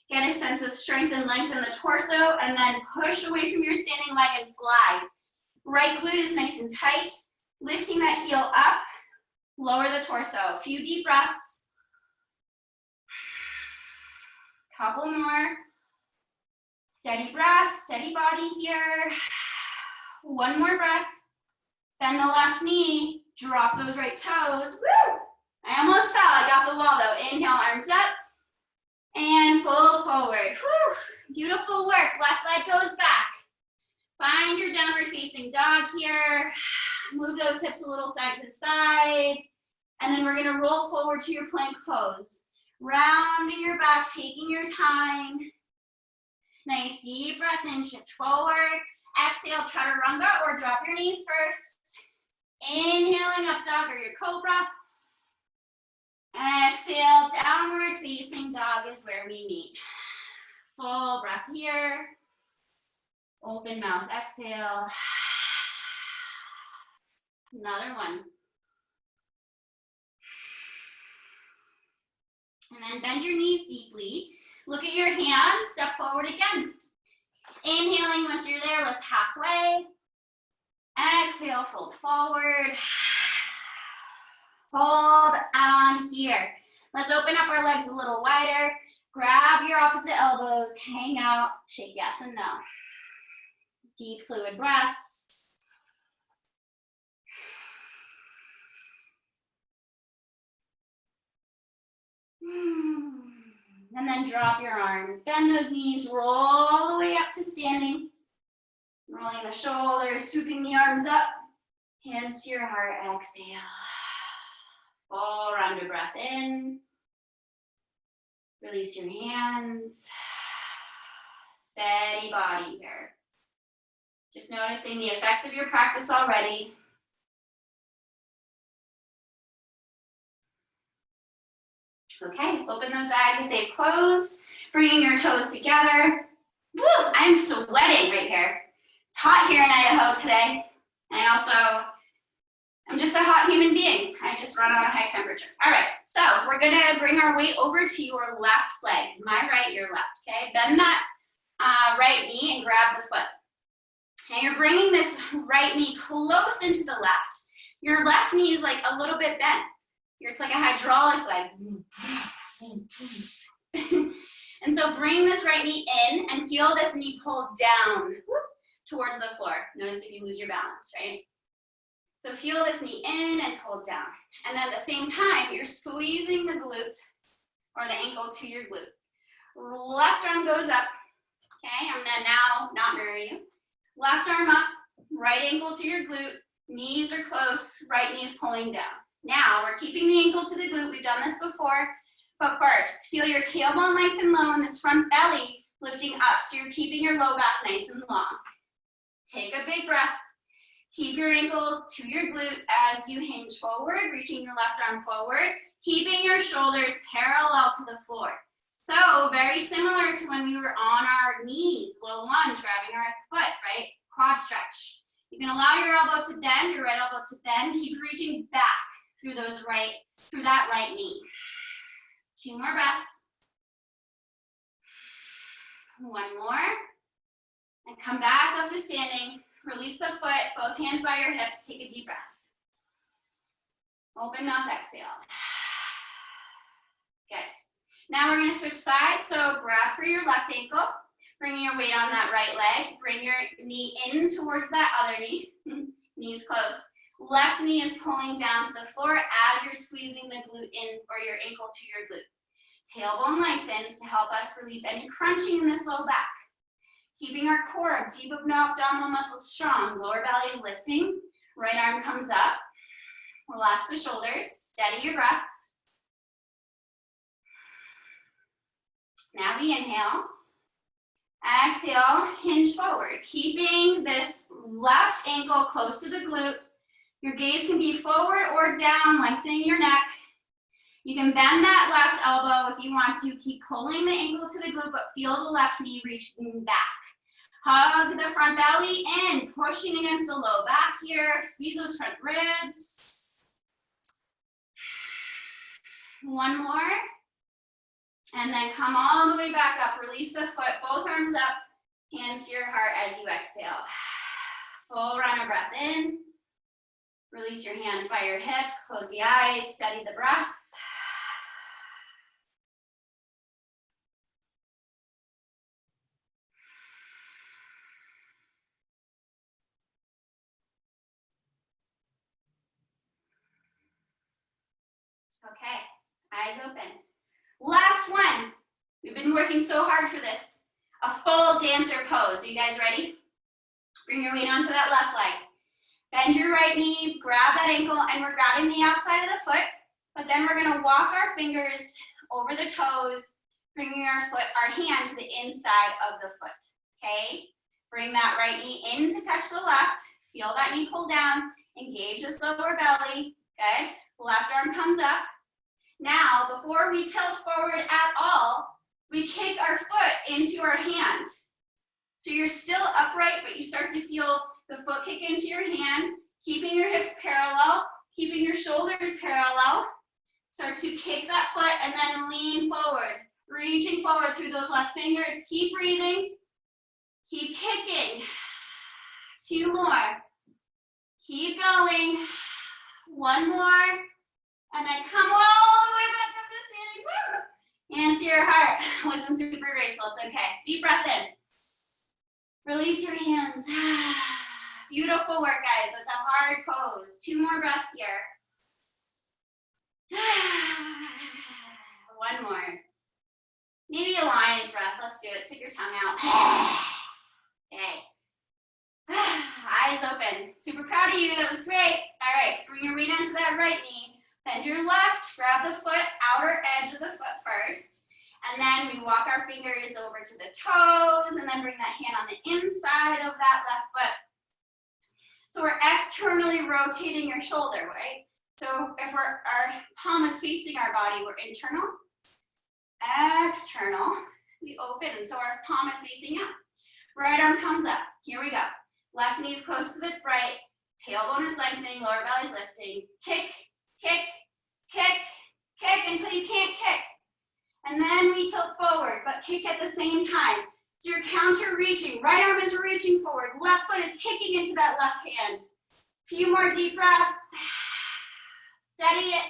Get a sense of strength and length in the torso, and then push away from your standing leg and fly. Right glute is nice and tight. Lifting that heel up, lower the torso. A few deep breaths. Couple more. Steady breath, steady body here. One more breath. Bend the left knee, drop those right toes. Woo! I almost fell, I got the wall though. Inhale, arms up, and fold forward. Whew. Beautiful work, left leg goes back. Find your downward facing dog here. Move those hips a little side to side. And then we're gonna roll forward to your plank pose. Rounding your back, taking your time. Nice deep breath in, shift forward. Exhale, chaturanga or drop your knees first. Inhaling up dog or your cobra. Exhale, downward facing dog is where we meet. Full breath here. Open mouth, exhale. Another one. And then bend your knees deeply. Look at your hands, step forward again. Inhaling, once you're there, lift halfway. Exhale, fold forward. Hold on here. Let's open up our legs a little wider. Grab your opposite elbows, hang out, shake yes and no. Deep fluid breaths. And then drop your arms, bend those knees, roll all the way up to standing. Rolling the shoulders, swooping the arms up. Hands to your heart, exhale. Full round of breath in. Release your hands. Steady body here. Just noticing the effects of your practice already. Okay, open those eyes if they've closed. Bringing your toes together. Woo, I'm sweating right here. It's hot here in Idaho today. I'm just a hot human being. I just run on a high temperature. All right, so we're gonna bring our weight over to your left leg. My right, your left, okay? Bend that right knee and grab the foot. And you're bringing this right knee close into the left. Your left knee is like a little bit bent. It's like a hydraulic leg. And so bring this right knee in and feel this knee pull down towards the floor. Notice if you lose your balance, right? So feel this knee in and pull down. And then at the same time, you're squeezing the glute or the ankle to your glute. Left arm goes up. Okay, I'm gonna now not mirror you. Left arm up, right ankle to your glute. Knees are close, right knee is pulling down. Now we're keeping the ankle to the glute. We've done this before. But first, feel your tailbone lengthen low and this front belly lifting up. So you're keeping your low back nice and long. Take a big breath. Keep your ankle to your glute as you hinge forward, reaching your left arm forward, keeping your shoulders parallel to the floor. So very similar to when we were on our knees, low lunge, grabbing our foot, right? Quad stretch. You can allow your elbow to bend, your right elbow to bend. Keep reaching back through that right knee. 2 more breaths. 1 more. And come back up to standing. Release the foot, both hands by your hips. Take a deep breath. Open mouth, exhale. Good. Now we're going to switch sides. So grab for your left ankle, bringing your weight on that right leg. Bring your knee in towards that other knee. Knees close. Left knee is pulling down to the floor as you're squeezing the glute in or your ankle to your glute. Tailbone lengthens to help us release any crunching in this low back. Keeping our core, deep abdominal muscles strong. Lower belly is lifting. Right arm comes up. Relax the shoulders. Steady your breath. Now we inhale. Exhale, hinge forward. Keeping this left ankle close to the glute. Your gaze can be forward or down, lengthening your neck. You can bend that left elbow if you want to. Keep pulling the ankle to the glute, but feel the left knee reaching back. Hug the front belly in, pushing against the low back here. Squeeze those front ribs. 1 more. And then come all the way back up. Release the foot, both arms up, hands to your heart as you exhale. Full round of breath in. Release your hands by your hips. Close the eyes, steady the breath. Okay, eyes open. Last one. We've been working so hard for this. A full dancer pose. Are you guys ready? Bring your weight onto that left leg. Bend your right knee, grab that ankle, and we're grabbing the outside of the foot, but then we're gonna walk our fingers over the toes, bringing our hand to the inside of the foot, okay? Bring that right knee in to touch the left, feel that knee pull down, engage this lower belly, okay? Left arm comes up. Now, before we tilt forward at all, we kick our foot into our hand. So you're still upright, but you start to feel the foot kick into your hand, keeping your hips parallel, keeping your shoulders parallel. Start to kick that foot and then lean forward, reaching forward through those left fingers. Keep breathing, keep kicking. 2 more. Keep going. 1 more. And then come all the way back up to standing. Woo! Hands to your heart. Wasn't super graceful, it's okay. Deep breath in. Release your hands. Beautiful work, guys. That's a hard pose. 2 more breaths here. 1 more. Maybe a lion's breath. Let's do it. Stick your tongue out. Okay. Eyes open. Super proud of you. That was great. All right. Bring your weight onto that right knee. Bend your left. Grab the foot, outer edge of the foot first. And then we walk our fingers over to the toes and then bring that hand on the inside of that left foot. So we're externally rotating your shoulder, right? So if our palm is facing our body, we're internal, external, we open, so our palm is facing up. Right arm comes up, here we go. Left knee is close to the right, tailbone is lengthening, lower belly is lifting. Kick, kick, kick, kick until you can't kick. And then we tilt forward, but kick at the same time. So you're counter reaching, right arm is reaching forward, left foot is kicking into that left hand. Few more deep breaths. Steady it.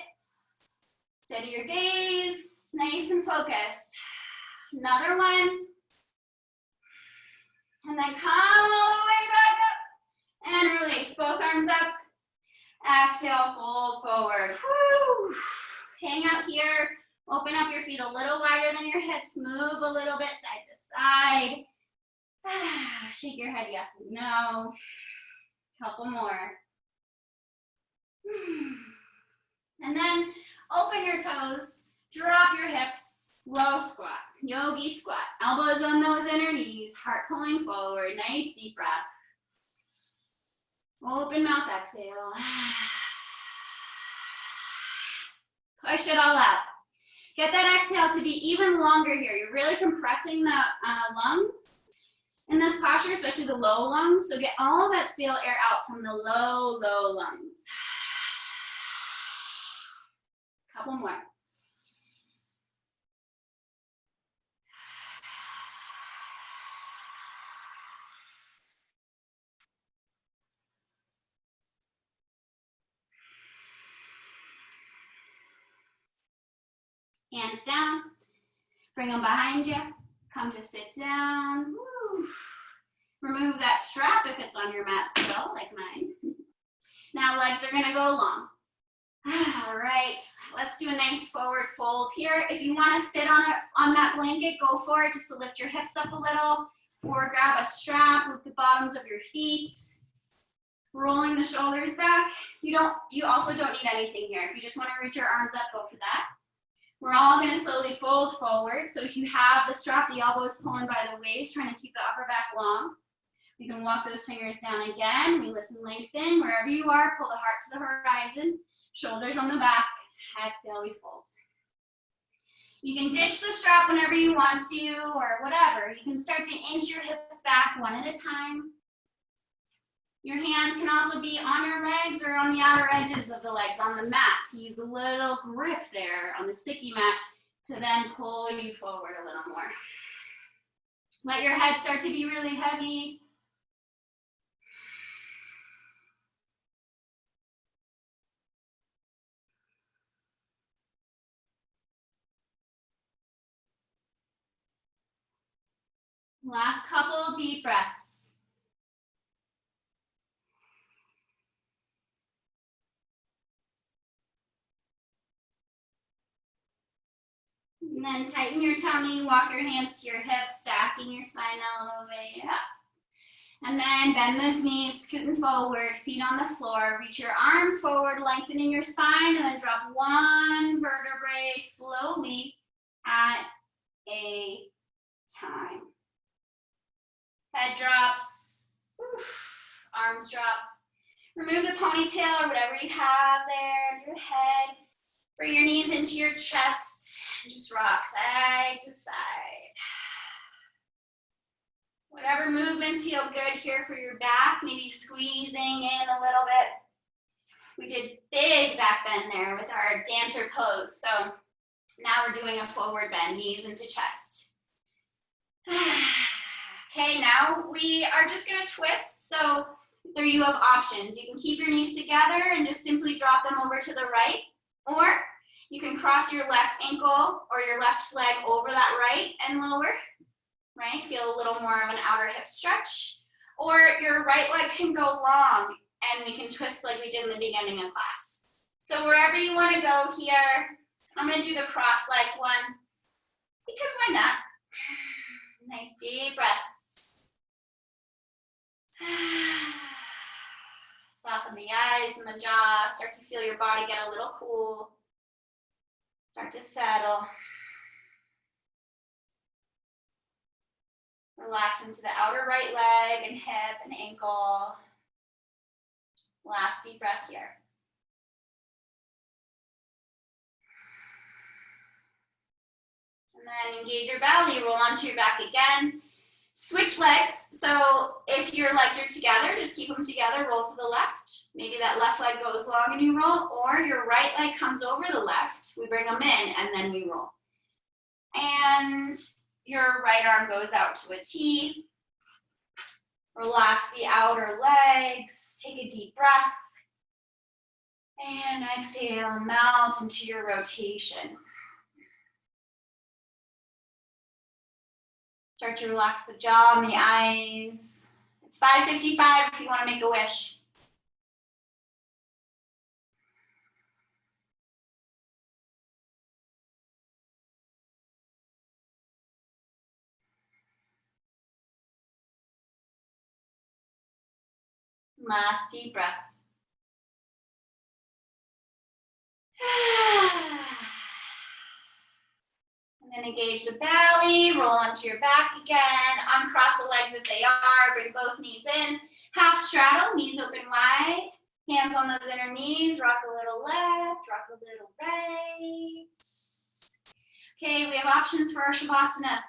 Steady your gaze, nice and focused. Another one. And then come all the way back up. And release, both arms up. Exhale, fold forward. Whew. Hang out here. Open up your feet a little wider than your hips. Move a little bit side to side. Shake your head yes and no. Couple more. And then open your toes, drop your hips, low squat, yogi squat. Elbows on those inner knees, heart pulling forward, nice deep breath. Open mouth, exhale. Push it all out. Get that exhale to be even longer here. You're really compressing the lungs in this posture, especially the low lungs. So get all of that stale air out from the low, low lungs. Couple more. Hands down, bring them behind you, come to sit down. Woo. Remove that strap if it's on your mat still, like mine. Now legs are gonna go long. All right, let's do a nice forward fold here. If you wanna sit on that blanket, go for it, just to lift your hips up a little, or grab a strap with the bottoms of your feet. Rolling the shoulders back. You also don't need anything here. If you just wanna reach your arms up, go for that. We're all gonna slowly fold forward. So if you have the strap, the elbow is pulling by the waist, trying to keep the upper back long. You can walk those fingers down again. We lift and lengthen. Wherever you are, pull the heart to the horizon. Shoulders on the back. Exhale, we fold. You can ditch the strap whenever you want to, or whatever. You can start to inch your hips back one at a time. Your hands can also be on your legs or on the outer edges of the legs on the mat to use a little grip there on the sticky mat to then pull you forward a little more. Let your head start to be really heavy. Last couple deep breaths. And then tighten your tummy, walk your hands to your hips, stacking your spine all the way up. And then bend those knees, scooting forward, feet on the floor. Reach your arms forward, lengthening your spine, and then drop one vertebrae slowly at a time. Head drops, arms drop. Remove the ponytail or whatever you have there, your head. Bring your knees into your chest. Just rock side to side. Whatever movements feel good here for your back, maybe squeezing in a little bit. We did big back bend there with our dancer pose. So now we're doing a forward bend, knees into chest. Okay, now we are just gonna twist. So there you have options. You can keep your knees together and just simply drop them over to the right, or you can cross your left ankle or your left leg over that right and lower, right? Feel a little more of an outer hip stretch. Or your right leg can go long and we can twist like we did in the beginning of class. So wherever you wanna go here, I'm gonna do the cross-legged one because why not? Nice deep breaths. Soften the eyes and the jaw. Start to feel your body get a little cool. Start to settle. Relax into the outer right leg and hip and ankle. Last deep breath here. And then engage your belly, roll onto your back again. Switch legs. So if your legs are together, just keep them together, roll to the left. Maybe that left leg goes long and you roll, or your right leg comes over the left. We bring them in and then we roll. And your right arm goes out to a T. Relax the outer legs. Take a deep breath. And exhale, melt into your rotation. Start to relax the jaw and the eyes. It's 5:55 if you want to make a wish. Last deep breath. And then engage the belly, roll onto your back again, uncross the legs if they are, bring both knees in, half straddle, knees open wide, hands on those inner knees, rock a little left, rock a little right. Okay, we have options for our Shavasana.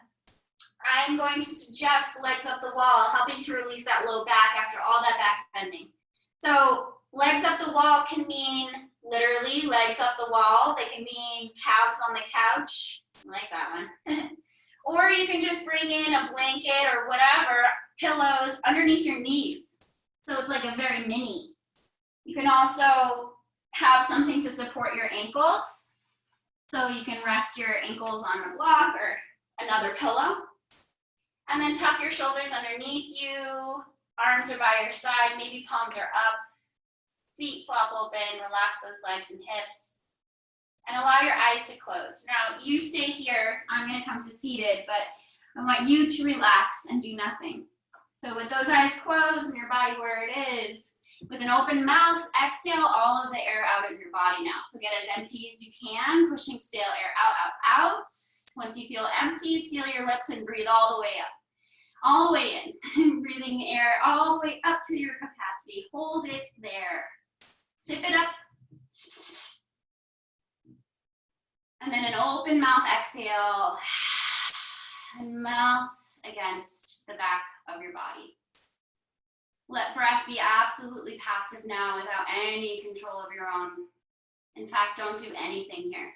I'm going to suggest legs up the wall, helping to release that low back after all that back bending. So legs up the wall can mean literally legs up the wall. They can mean calves on the couch. I like that one. Or you can just bring in a blanket or whatever, pillows underneath your knees. So it's like a very mini. You can also have something to support your ankles. So you can rest your ankles on a block or another pillow. And then tuck your shoulders underneath you. Arms are by your side, maybe palms are up. Feet flop open, relax those legs and hips. And allow your eyes to close. Now you stay here, I'm gonna come to seated, but I want you to relax and do nothing. So with those eyes closed and your body where it is, with an open mouth, exhale all of the air out of your body now. So get as empty as you can, pushing stale air out, out, out. Once you feel empty, seal your lips and breathe all the way up. All the way in, breathing air all the way up to your capacity. Hold it there. Sip it up. And then an open mouth exhale and melt against the back of your body. Let breath be absolutely passive now without any control of your own. In fact, don't do anything here.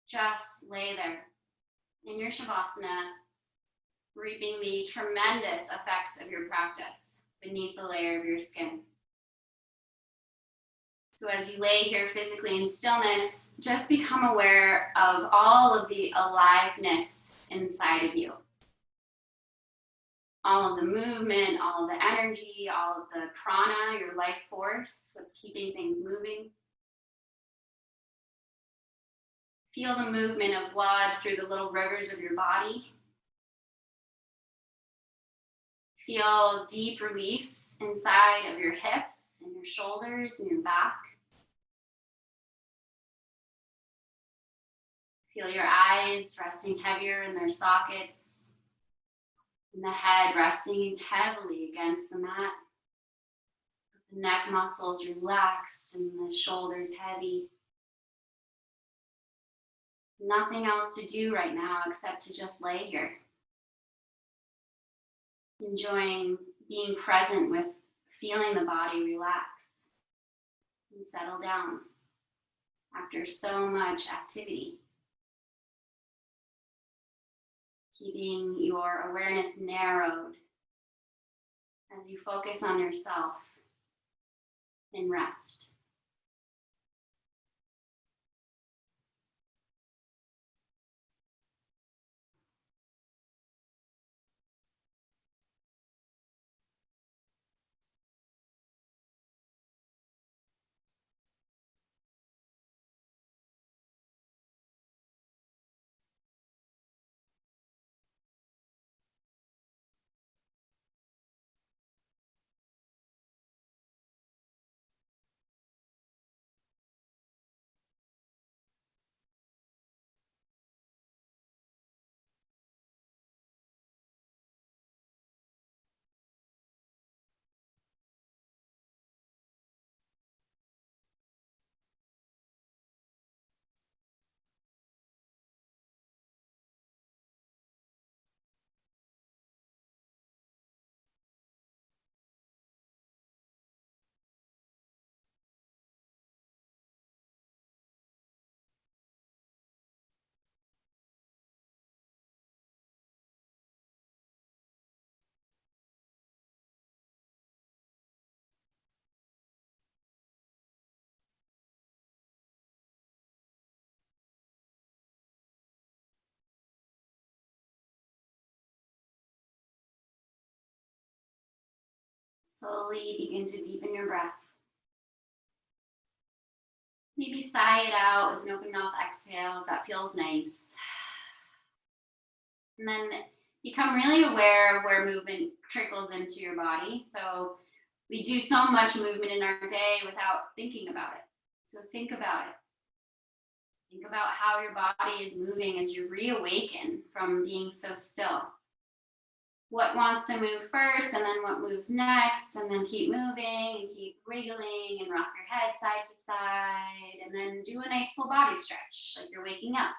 Just lay there in your Shavasana, reaping the tremendous effects of your practice beneath the layer of your skin. So as you lay here physically in stillness, just become aware of all of the aliveness inside of you. All of the movement, all of the energy, all of the prana, your life force, what's keeping things moving. Feel the movement of blood through the little rivers of your body. Feel deep release inside of your hips and your shoulders and your back. Feel your eyes resting heavier in their sockets, and the head resting heavily against the mat. The neck muscles relaxed and the shoulders heavy. Nothing else to do right now except to just lay here. Enjoying being present with feeling the body relax and settle down after so much activity. Keeping your awareness narrowed as you focus on yourself in rest. Slowly begin to deepen your breath. Maybe sigh it out with an open mouth exhale if that feels nice. And then become really aware of where movement trickles into your body. So we do so much movement in our day without thinking about it. So think about it. Think about how your body is moving as you reawaken from being so still. What wants to move first, and then what moves next, and then keep moving and keep wriggling and rock your head side to side, and then do a nice full body stretch like you're waking up.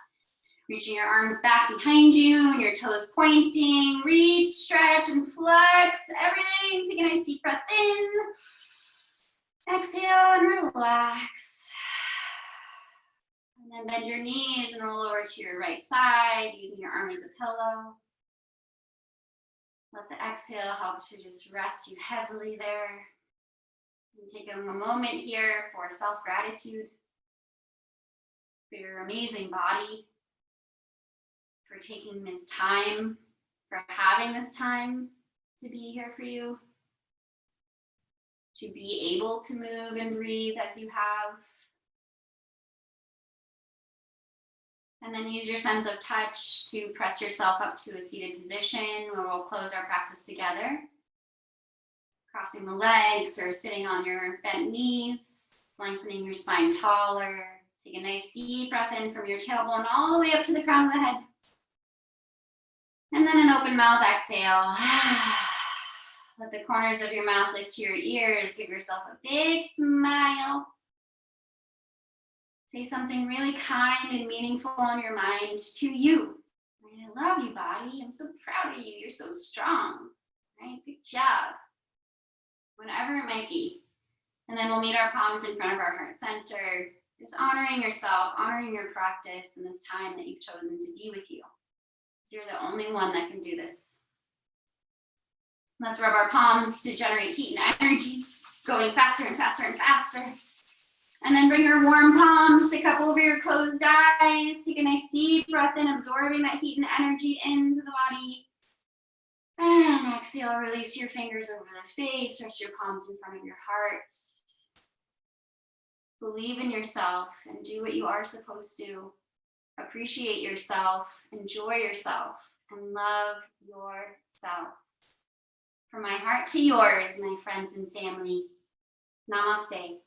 Reaching your arms back behind you and your toes pointing. Reach, stretch, and flex everything. Take a nice deep breath in. Exhale and relax. And then bend your knees and roll over to your right side using your arm as a pillow. Let the exhale help to just rest you heavily there. And take a moment here for self-gratitude for your amazing body, for taking this time, for having this time to be here for you, to be able to move and breathe as you have. And then use your sense of touch to press yourself up to a seated position where we'll close our practice together. Crossing the legs or sitting on your bent knees, lengthening your spine taller. Take a nice deep breath in from your tailbone all the way up to the crown of the head. And then an open mouth exhale. Let the corners of your mouth lift to your ears. Give yourself a big smile. Say something really kind and meaningful on your mind to you. I love you, body. I'm so proud of you. You're so strong. Right? Good job. Whatever it might be. And then we'll meet our palms in front of our heart center. Just honoring yourself, honoring your practice and this time that you've chosen to be with you. So you're the only one that can do this. Let's rub our palms to generate heat and energy, going faster and faster and faster. And then bring your warm palms to cup over your closed eyes. Take a nice deep breath in, absorbing that heat and energy into the body. And exhale, release your fingers over the face, rest your palms in front of your heart. Believe in yourself and do what you are supposed to. appreciate yourself, enjoy yourself, and love yourself. From my heart to yours, my friends and family. Namaste.